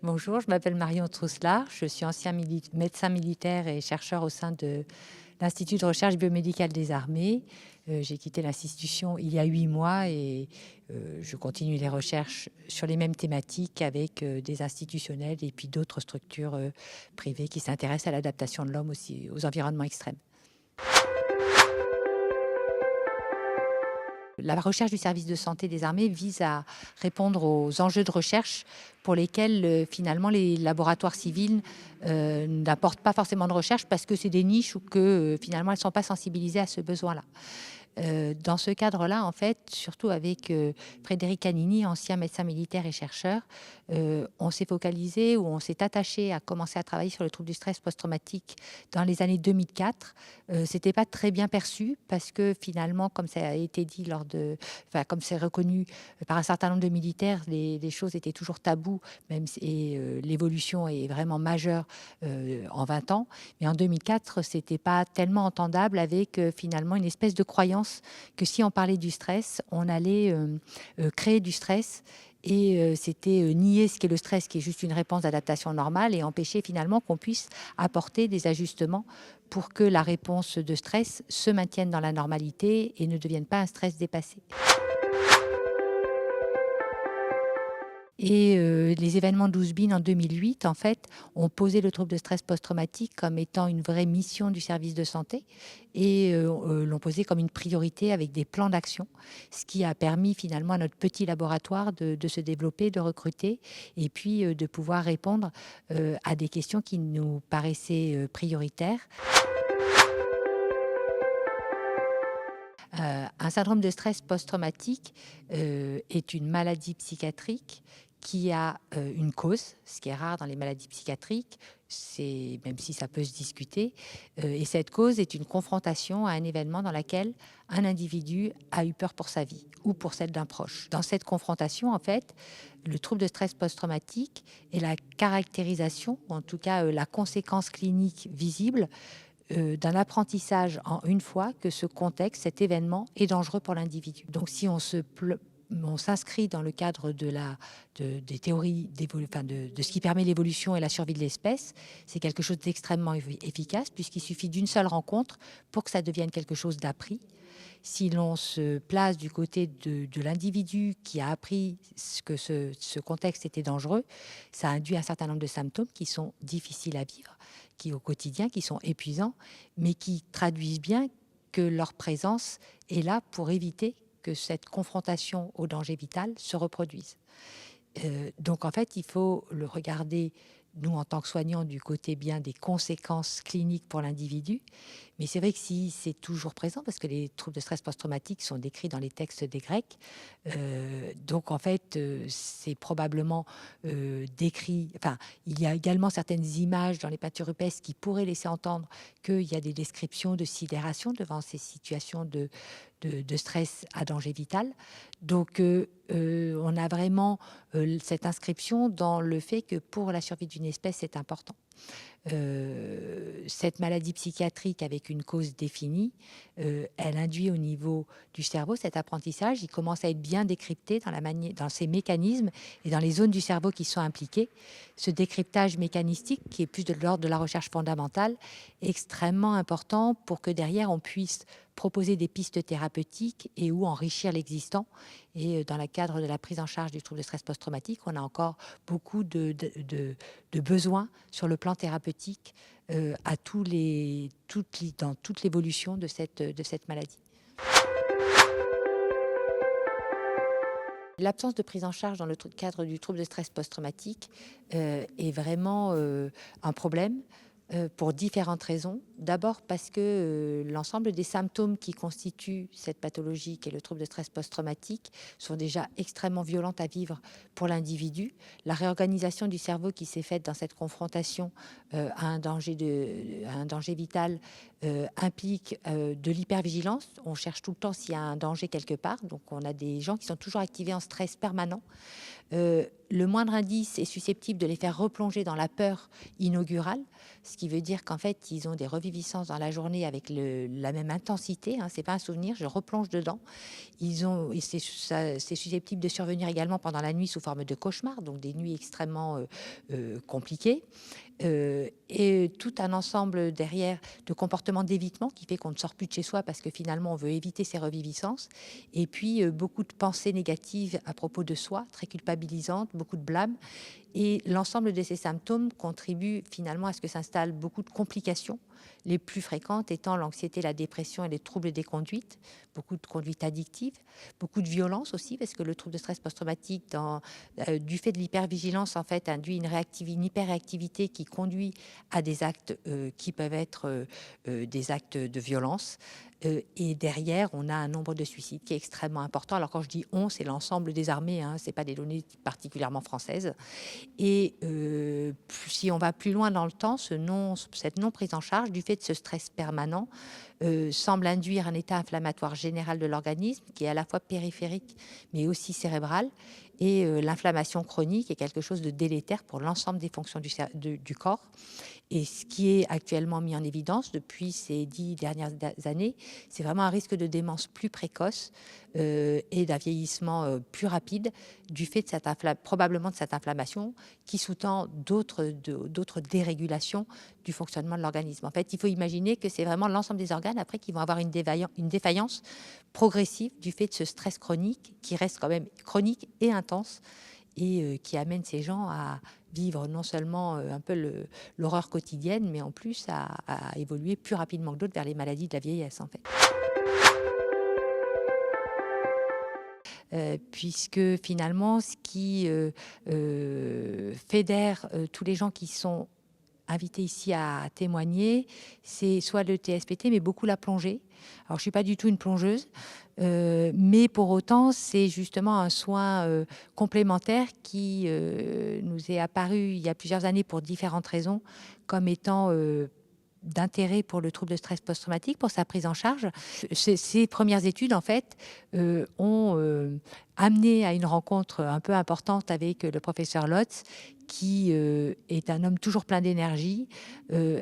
Bonjour, je m'appelle Marion Trousselard, je suis ancien médecin militaire et chercheur au sein de l'Institut de recherche biomédicale des armées. J'ai quitté l'institution il y a 8 mois et je continue les recherches sur les mêmes thématiques avec des institutionnels et puis d'autres structures privées qui s'intéressent à l'adaptation de l'homme aussi aux environnements extrêmes. La recherche du service de santé des armées vise à répondre aux enjeux de recherche pour lesquels finalement les laboratoires civils n'apportent pas forcément de recherche parce que c'est des niches ou que finalement elles ne sont pas sensibilisées à ce besoin-là. Dans ce cadre-là, en fait, surtout avec Frédéric Canini, ancien médecin militaire et chercheur, on s'est focalisé ou on s'est attaché à commencer à travailler sur le trouble du stress post-traumatique dans les années 2004. C'était pas très bien perçu parce que finalement, comme ça a été dit comme c'est reconnu par un certain nombre de militaires, les choses étaient toujours tabous, et l'évolution est vraiment majeure en 20 ans. Mais en 2004, c'était pas tellement entendable avec finalement une espèce de croyance que si on parlait du stress, on allait créer du stress. Et c'était nier ce qu'est le stress, qui est juste une réponse d'adaptation normale, et empêcher finalement qu'on puisse apporter des ajustements pour que la réponse de stress se maintienne dans la normalité et ne devienne pas un stress dépassé. Et les événements d'Ouzbine en 2008, en fait, ont posé le trouble de stress post-traumatique comme étant une vraie mission du service de santé et l'ont posé comme une priorité avec des plans d'action, ce qui a permis finalement à notre petit laboratoire de se développer, de recruter et puis de pouvoir répondre à des questions qui nous paraissaient prioritaires. Un syndrome de stress post-traumatique est une maladie psychiatrique qui a une cause, ce qui est rare dans les maladies psychiatriques, même si ça peut se discuter. Et cette cause est une confrontation à un événement dans lequel un individu a eu peur pour sa vie ou pour celle d'un proche. Dans cette confrontation, en fait, le trouble de stress post-traumatique est la caractérisation, ou en tout cas la conséquence clinique visible d'un apprentissage en une fois que ce contexte, cet événement est dangereux pour l'individu. Donc si on s'inscrit dans le cadre des théories de ce qui permet l'évolution et la survie de l'espèce, c'est quelque chose d'extrêmement efficace puisqu'il suffit d'une seule rencontre pour que ça devienne quelque chose d'appris. Si l'on se place du côté de l'individu qui a appris que ce contexte était dangereux, ça induit un certain nombre de symptômes qui sont difficiles à vivre, qui au quotidien, qui sont épuisants, mais qui traduisent bien que leur présence est là pour éviter que cette confrontation au danger vital se reproduise. Donc en fait, il faut le regarder, nous en tant que soignants, du côté bien des conséquences cliniques pour l'individu. Mais c'est vrai que si c'est toujours présent, parce que les troubles de stress post-traumatique sont décrits dans les textes des Grecs, donc en fait, c'est probablement décrit. Enfin, il y a également certaines images dans les peintures rupestres qui pourraient laisser entendre qu'il y a des descriptions de sidération devant ces situations de stress à danger vital. Donc, on a vraiment cette inscription dans le fait que pour la survie d'une espèce, c'est important. Cette maladie psychiatrique avec une cause définie, elle induit au niveau du cerveau cet apprentissage. Il commence à être bien décrypté dans ces mécanismes et dans les zones du cerveau qui sont impliquées. Ce décryptage mécanistique, qui est plus de l'ordre de la recherche fondamentale, est extrêmement important pour que derrière on puisse proposer des pistes thérapeutiques et ou enrichir l'existant. Et dans le cadre de la prise en charge du trouble de stress post-traumatique, on a encore beaucoup de besoins sur le plan thérapeutique dans toute l'évolution de cette maladie. L'absence de prise en charge dans le cadre du trouble de stress post-traumatique est vraiment un problème pour différentes raisons. D'abord parce que l'ensemble des symptômes qui constituent cette pathologie qu'est le trouble de stress post-traumatique sont déjà extrêmement violentes à vivre pour l'individu. La réorganisation du cerveau qui s'est faite dans cette confrontation à un danger vital implique de l'hypervigilance. On cherche tout le temps s'il y a un danger quelque part. Donc on a des gens qui sont toujours activés en stress permanent. le moindre indice est susceptible de les faire replonger dans la peur inaugurale, ce qui veut dire qu'en fait, ils ont des reviviscences dans la journée avec la même intensité. Hein, c'est pas un souvenir, je replonge dedans. Et c'est susceptible de survenir également pendant la nuit sous forme de cauchemar, donc des nuits extrêmement compliquées. Et tout un ensemble derrière de comportements d'évitement qui fait qu'on ne sort plus de chez soi parce que finalement on veut éviter ces reviviscences. Et puis beaucoup de pensées négatives à propos de soi, très culpabilisantes, beaucoup de blâme. Et l'ensemble de ces symptômes contribuent finalement à ce que s'installent beaucoup de complications, les plus fréquentes étant l'anxiété, la dépression et les troubles des conduites, beaucoup de conduites addictives, beaucoup de violence aussi, parce que le trouble de stress post-traumatique, du fait de l'hypervigilance, en fait, induit une hyperréactivité qui conduit à des actes qui peuvent être des actes de violence. Et derrière, on a un nombre de suicides qui est extrêmement important. Alors quand je dis on, c'est l'ensemble des armées, hein, c'est pas des données particulièrement françaises. Et si on va plus loin dans le temps, cette non prise en charge du fait de ce stress permanent semble induire un état inflammatoire général de l'organisme qui est à la fois périphérique mais aussi cérébral. Et l'inflammation chronique est quelque chose de délétère pour l'ensemble des fonctions du corps. Et ce qui est actuellement mis en évidence depuis ces 10 dernières années, c'est vraiment un risque de démence plus précoce et d'un vieillissement plus rapide du fait de probablement de cette inflammation qui sous-tend d'autres dérégulations du fonctionnement de l'organisme. En fait, il faut imaginer que c'est vraiment l'ensemble des organes après qui vont avoir une défaillance progressive du fait de ce stress chronique qui reste quand même chronique et intense et qui amène ces gens à vivre non seulement un peu l'horreur quotidienne, mais en plus à évoluer plus rapidement que d'autres vers les maladies de la vieillesse, en fait. Puisque finalement, ce qui fédère tous les gens qui sont invités ici à témoigner, c'est soit le TSPT, mais beaucoup la plongée. Alors, je suis pas du tout une plongeuse, mais pour autant, c'est justement un soin complémentaire qui nous est apparu il y a plusieurs années pour différentes raisons, comme étant d'intérêt pour le trouble de stress post-traumatique, pour sa prise en charge. Ces premières études, en fait, ont amené à une rencontre un peu importante avec le professeur Lotz, qui est un homme toujours plein d'énergie,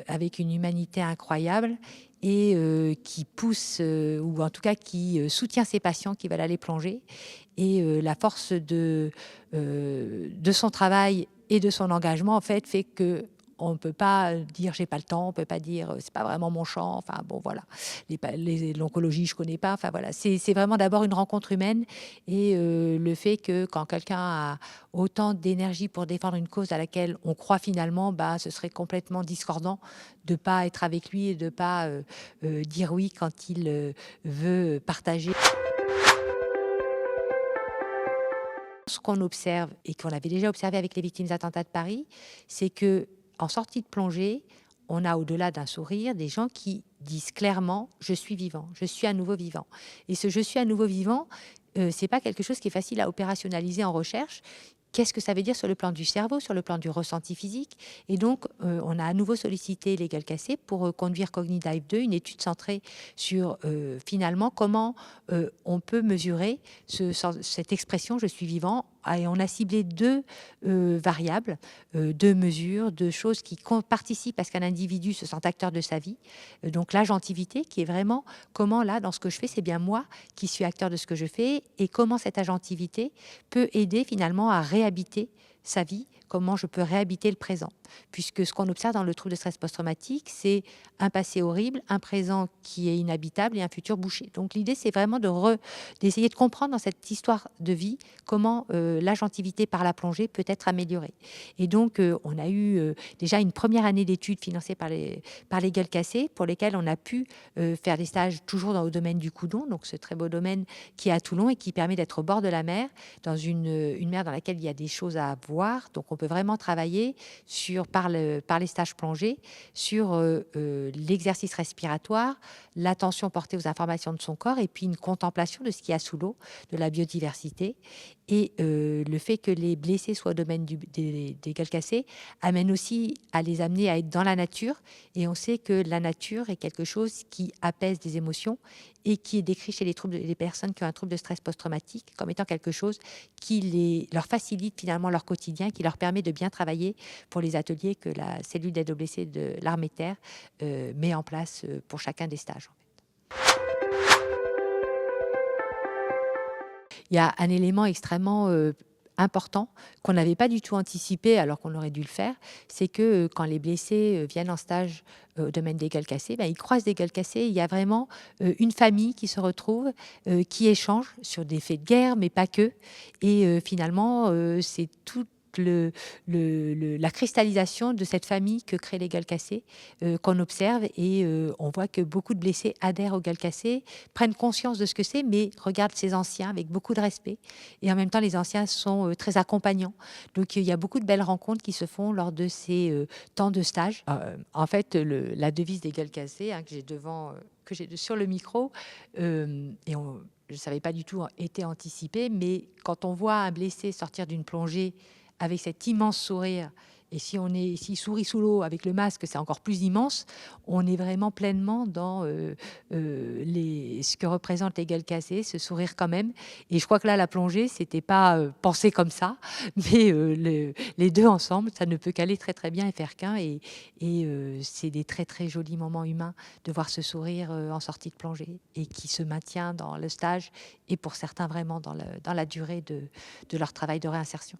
avec une humanité incroyable et qui pousse, ou en tout cas qui soutient ses patients qui veulent aller plonger. Et la force de son travail et de son engagement, en fait que on ne peut pas dire j'ai pas le temps, on peut pas dire c'est pas vraiment mon champ. Enfin bon, voilà. L'oncologie, je connais pas. Enfin voilà, c'est vraiment d'abord une rencontre humaine et le fait que quand quelqu'un a autant d'énergie pour défendre une cause à laquelle on croit finalement, bah, ce serait complètement discordant de pas être avec lui et de pas dire oui quand il veut partager. Ce qu'on observe et qu'on avait déjà observé avec les victimes d'attentats de Paris, c'est que en sortie de plongée, on a au-delà d'un sourire des gens qui disent clairement je suis vivant, je suis à nouveau vivant. Et ce je suis à nouveau vivant, c'est pas quelque chose qui est facile à opérationnaliser en recherche. Qu'est-ce que ça veut dire sur le plan du cerveau, sur le plan du ressenti physique? Et donc, on a à nouveau sollicité les Gueules Cassées pour conduire Cognidive 2, une étude centrée sur finalement comment on peut mesurer cette expression je suis vivant. Et on a ciblé deux variables, deux mesures, deux choses qui participent à ce qu'un individu se sente acteur de sa vie. Donc l'agentivité, qui est vraiment comment là, dans ce que je fais, c'est bien moi qui suis acteur de ce que je fais, et comment cette agentivité peut aider finalement à réhabiter sa vie, comment je peux réhabiter le présent. Puisque ce qu'on observe dans le trouble de stress post-traumatique, c'est un passé horrible, un présent qui est inhabitable et un futur bouché. Donc l'idée, c'est vraiment d'essayer de comprendre dans cette histoire de vie comment l'agentivité par la plongée peut être améliorée. Et donc, on a eu déjà une première année d'études financée par les Gueules Cassées, pour lesquelles on a pu faire des stages toujours au domaine du Coudon, donc ce très beau domaine qui est à Toulon et qui permet d'être au bord de la mer, dans une mer dans laquelle il y a des choses à voir. Donc on peut vraiment travailler par les stages plongés sur l'exercice respiratoire, l'attention portée aux informations de son corps et puis une contemplation de ce qu'il y a sous l'eau, de la biodiversité. Et le fait que les blessés soient au domaine des gueules cassées amène aussi à les amener à être dans la nature. Et on sait que la nature est quelque chose qui apaise des émotions et qui est décrit chez les personnes qui ont un trouble de stress post-traumatique comme étant quelque chose qui leur facilite finalement leur quotidien, qui leur permet de bien travailler pour les ateliers que la cellule d'aide aux blessés de l'armée de terre met en place pour chacun des stages. Il y a un élément extrêmement important qu'on n'avait pas du tout anticipé alors qu'on aurait dû le faire, c'est que quand les blessés viennent en stage au domaine des gueules cassées, ben, ils croisent des gueules cassées. Il y a vraiment une famille qui se retrouve, qui échange sur des faits de guerre, mais pas que. Et finalement, c'est toute la cristallisation de cette famille que créent les gueules cassées qu'on observe et on voit que beaucoup de blessés adhèrent aux gueules cassées, prennent conscience de ce que c'est, mais regardent ces anciens avec beaucoup de respect. Et en même temps, les anciens sont très accompagnants. Donc, il y a beaucoup de belles rencontres qui se font lors de ces temps de stage. En fait, la devise des gueules cassées que j'ai devant, que j'ai sur le micro, et je ne savais pas du tout été anticipé, mais quand on voit un blessé sortir d'une plongée avec cet immense sourire, et s'il sourit sous l'eau avec le masque, c'est encore plus immense. On est vraiment pleinement dans ce que représentent les gueules cassées, ce sourire quand même. Et je crois que là, la plongée, c'était pas pensé comme ça, mais les deux ensemble, ça ne peut qu'aller très très bien et faire qu'un. Et c'est des très très jolis moments humains de voir ce sourire en sortie de plongée et qui se maintient dans le stage et pour certains vraiment dans la durée de leur travail de réinsertion.